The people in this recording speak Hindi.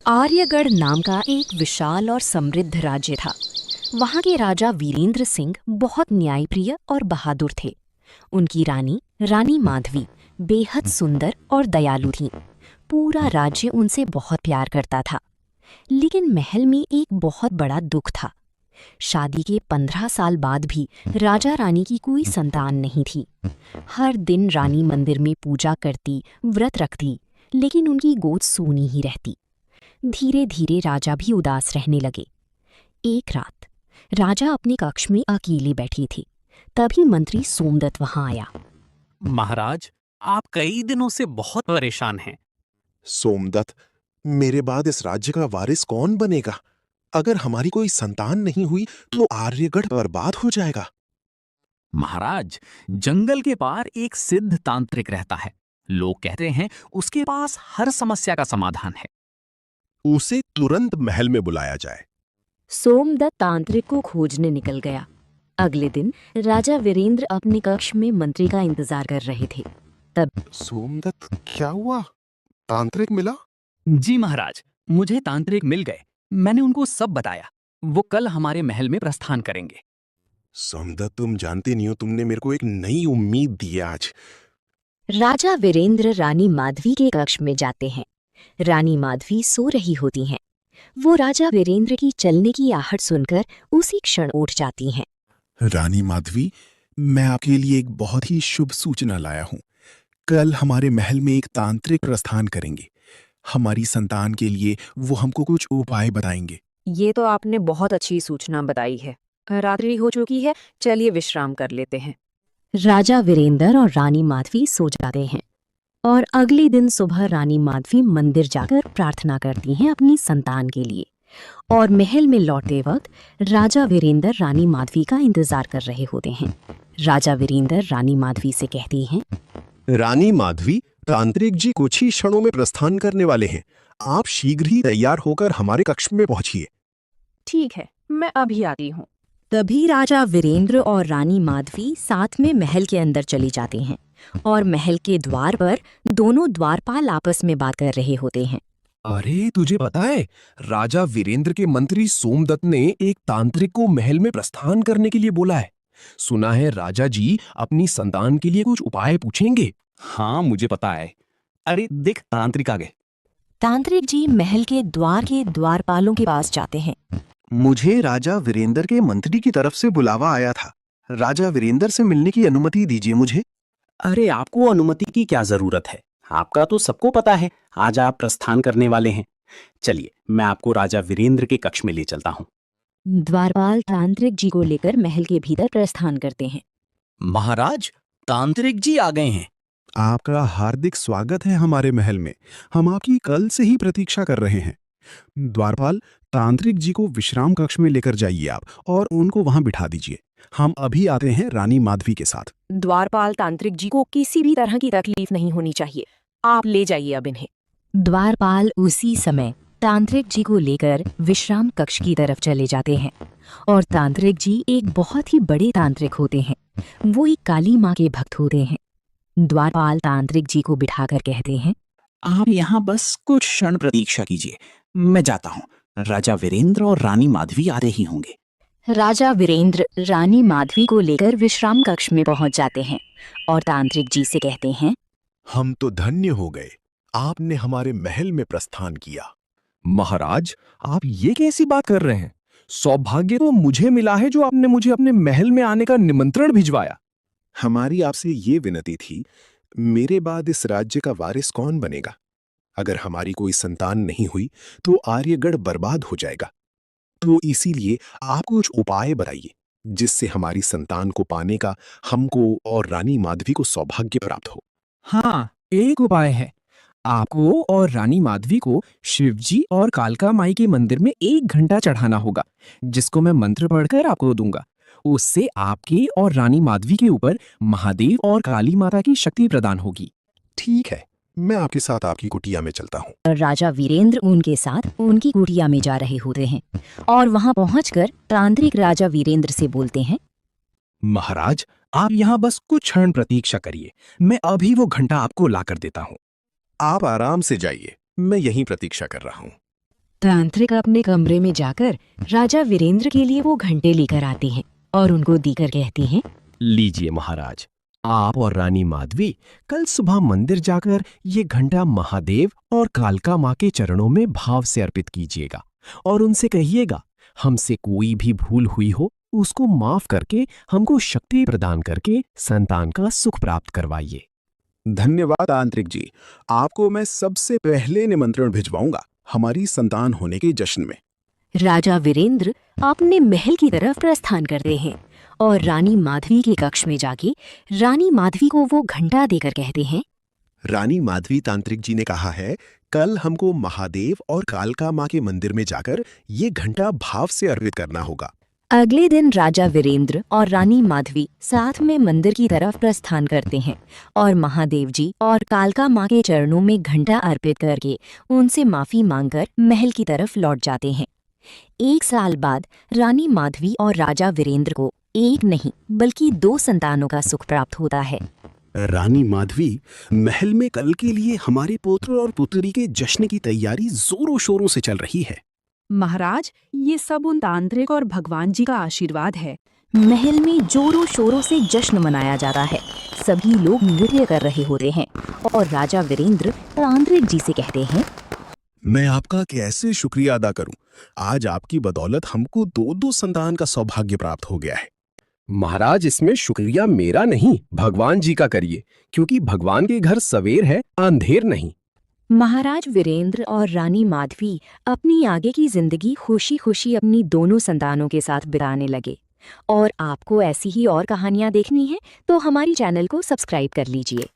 आर्यगढ़ नाम का एक विशाल और समृद्ध राज्य था। वहाँ के राजा वीरेंद्र सिंह बहुत न्यायप्रिय और बहादुर थे। उनकी रानी माधवी बेहद सुंदर और दयालु थीं। पूरा राज्य उनसे बहुत प्यार करता था। लेकिन महल में एक बहुत बड़ा दुख था। शादी के 15 साल बाद भी राजा रानी की कोई संतान नहीं थी। हर दिन रानी मंदिर में पूजा करती, व्रत रखती, लेकिन उनकी गोद सूनी ही रहती। धीरे धीरे राजा भी उदास रहने लगे। एक रात राजा अपने कक्ष में अकेले बैठे थे। तभी मंत्री सोमदत्त वहां आया। महाराज, आप कई दिनों से बहुत परेशान हैं। सोमदत्त, मेरे बाद इस राज्य का वारिस कौन बनेगा? अगर हमारी कोई संतान नहीं हुई तो आर्यगढ़ बर्बाद हो जाएगा। महाराज, जंगल के पार एक सिद्ध तांत्रिक रहता है। लोग कहते हैं उसके पास हर समस्या का समाधान है। उसे तुरंत महल में बुलाया जाए। सोमदत्त तांत्रिक को खोजने निकल गया। अगले दिन राजा वीरेंद्र अपने कक्ष में मंत्री का इंतजार कर रहे थे। तब सोमदत्त, क्या हुआ? तांत्रिक मिला? जी महाराज, मुझे तांत्रिक मिल गए। मैंने उनको सब बताया। वो कल हमारे महल में प्रस्थान करेंगे। सोमदत्त, तुम जानते नहीं हो, तुमने मेरे को एक नई उम्मीद दी आज। राजा वीरेंद्र रानी माधवी के कक्ष में जाते हैं। रानी माधवी सो रही होती हैं। वो राजा वीरेंद्र की चलने की आहट सुनकर उसी क्षण उठ जाती हैं। रानी माधवी, मैं आपके लिए एक बहुत ही शुभ सूचना लाया हूँ। कल हमारे महल में एक तांत्रिक प्रस्थान करेंगे। हमारी संतान के लिए वो हमको कुछ उपाय बताएंगे। ये तो आपने बहुत अच्छी सूचना बताई है। रात्रि हो चुकी है, चलिए विश्राम कर लेते हैं। राजा वीरेंद्र और रानी माधवी सो जाते हैं और अगले दिन सुबह रानी माधवी मंदिर जाकर प्रार्थना करती हैं अपनी संतान के लिए। और महल में लौटते वक्त राजा वीरेंद्र रानी माधवी का इंतजार कर रहे होते हैं। राजा वीरेंद्र रानी माधवी से कहते हैं, रानी माधवी, तांत्रिक जी कुछ ही क्षणों में प्रस्थान करने वाले हैं। आप शीघ्र ही तैयार होकर हमारे कक्ष में पहुंचिए। ठीक है, मैं अभी आती हूँ। तभी राजा वीरेंद्र और रानी माधवी साथ में महल के अंदर चले जाते हैं और महल के द्वार पर दोनों द्वारपाल आपस में बात कर रहे होते हैं। अरे, तुझे पता है, राजा वीरेंद्र के मंत्री सोमदत्त ने एक तांत्रिक को महल में प्रस्थान करने के लिए बोला है। सुना है राजा जी अपनी संतान के लिए कुछ उपाय पूछेंगे। हाँ, मुझे पता है। अरे देख, तांत्रिक आ गए। तांत्रिक जी महल के द्वारपालों के पास जाते हैं। मुझे राजा वीरेंद्र के मंत्री की तरफ से बुलावा आया था। राजा वीरेंद्र से मिलने की अनुमति दीजिए मुझे। अरे, आपको अनुमति की क्या जरूरत है? आपका तो सबको पता है, आज आप प्रस्थान करने वाले हैं। चलिए, मैं आपको राजा वीरेंद्र के कक्ष में ले चलता हूँ। द्वारपाल तांत्रिक जी को लेकर महल के भीतर प्रस्थान करते हैं। महाराज, तांत्रिक जी आ गए हैं। आपका हार्दिक स्वागत है हमारे महल में। हम आपकी कल से ही प्रतीक्षा कर रहे हैं। द्वारपाल, तांत्रिक जी को विश्राम कक्ष में लेकर जाइए आप और उनको वहां बिठा दीजिए। हम अभी आते हैं रानी माधवी के साथ। द्वारपाल तांत्रिक जी को किसी भी तरह की तकलीफ नहीं होनी चाहिए। आप ले जाइए अब इन्हें। द्वारपाल उसी समय तांत्रिक जी को लेकर विश्राम कक्ष की तरफ चले जाते हैं। और तांत्रिक जी एक बहुत ही बड़े तांत्रिक होते हैं। वो एक काली माँ के भक्त होते हैं। द्वारपाल तांत्रिक जी को बिठाकर कहते हैं, आप यहाँ बस कुछ क्षण प्रतीक्षा कीजिए, मैं जाता हूँ। राजा वीरेंद्र और रानी माधवी आ रही होंगे। राजा वीरेंद्र रानी माधवी को लेकर विश्राम कक्ष में पहुंच जाते हैं और तांत्रिक जी से कहते हैं, हम तो धन्य हो गए, आपने हमारे महल में प्रस्थान किया। महाराज, आप ये कैसी बात कर रहे हैं? सौभाग्य तो मुझे मिला है जो आपने मुझे अपने महल में आने का निमंत्रण भिजवाया। हमारी आपसे ये विनती थी, मेरे बाद इस राज्य का वारिस कौन बनेगा? अगर हमारी कोई संतान नहीं हुई तो आर्यगढ़ बर्बाद हो जाएगा। तो इसीलिए आप कुछ उपाय बताइए जिससे हमारी संतान को पाने का हमको और रानी माधवी को सौभाग्य प्राप्त हो। हाँ, एक उपाय है। आपको और रानी माधवी को शिवजी और कालका माई के मंदिर में 1 घंटा चढ़ाना होगा, जिसको मैं मंत्र पढ़कर आपको दूंगा। उससे आपके और रानी माधवी के ऊपर महादेव और काली माता की शक्ति प्रदान होगी। ठीक है, मैं आपके साथ आपकी कुटिया में चलता हूँ। राजा वीरेंद्र उनके साथ उनकी कुटिया में जा रहे होते हैं और वहां पहुंचकर तांत्रिक राजा वीरेंद्र से बोलते हैं, महाराज, आप यहाँ बस कुछ क्षण प्रतीक्षा करिए, मैं अभी वो घंटा आपको ला कर देता हूँ। आप आराम से जाइए, मैं यहीं प्रतीक्षा कर रहा हूँ। तांत्रिक अपने कमरे में जाकर राजा वीरेंद्र के लिए वो घंटे लेकर आते हैं और उनको देकर कहते हैं, लीजिए महाराज, आप और रानी माधवी कल सुबह मंदिर जाकर ये घंटा महादेव और कालका माँ के चरणों में भाव से अर्पित कीजिएगा और उनसे कहिएगा हमसे कोई भी भूल हुई हो उसको माफ करके हमको शक्ति प्रदान करके संतान का सुख प्राप्त करवाइए। धन्यवाद तांत्रिक जी, आपको मैं सबसे पहले निमंत्रण भिजवाऊंगा हमारी संतान होने के जश्न में। राजा वीरेंद्र अपने महल की तरफ प्रस्थान करते हैं और रानी माधवी के कक्ष में जाके रानी माधवी को वो घंटा देकर कहते हैं, रानी माधवी, तांत्रिक जी ने कहा है कल हमको महादेव और कालका माँ के मंदिर में जाकर ये घंटा भाव से अर्पित करना होगा। अगले दिन राजा वीरेंद्र और रानी माधवी साथ में मंदिर की तरफ प्रस्थान करते हैं और महादेव जी और कालका माँ के चरणों में घंटा अर्पित करके उनसे माफी मांगकर महल की तरफ लौट जाते हैं। 1 साल बाद रानी माधवी और राजा वीरेंद्र को एक नहीं बल्कि 2 संतानों का सुख प्राप्त होता है। रानी माधवी, महल में कल के लिए हमारे पुत्र और पुत्री के जश्न की तैयारी जोरों शोरों से चल रही है। महाराज, ये सब उन तांत्रिक और भगवान जी का आशीर्वाद है। महल में जोरों शोरों से जश्न मनाया जाता है। सभी लोग नृत्य कर रहे होते हैं और राजा वीरेंद्र तांत्रिक जी से कहते हैं, मैं आपका कैसे शुक्रिया अदा करूं? आज आपकी बदौलत हमको 2 संतान का सौभाग्य प्राप्त हो गया है। महाराज, इसमें शुक्रिया मेरा नहीं भगवान जी का करिए, क्योंकि भगवान के घर सवेर है अंधेर नहीं। महाराज वीरेंद्र और रानी माधवी अपनी आगे की जिंदगी खुशी खुशी अपनी दोनों संतानों के साथ बिताने लगे। और आपको ऐसी ही और कहानियां देखनी है तो हमारी चैनल को सब्सक्राइब कर लीजिए।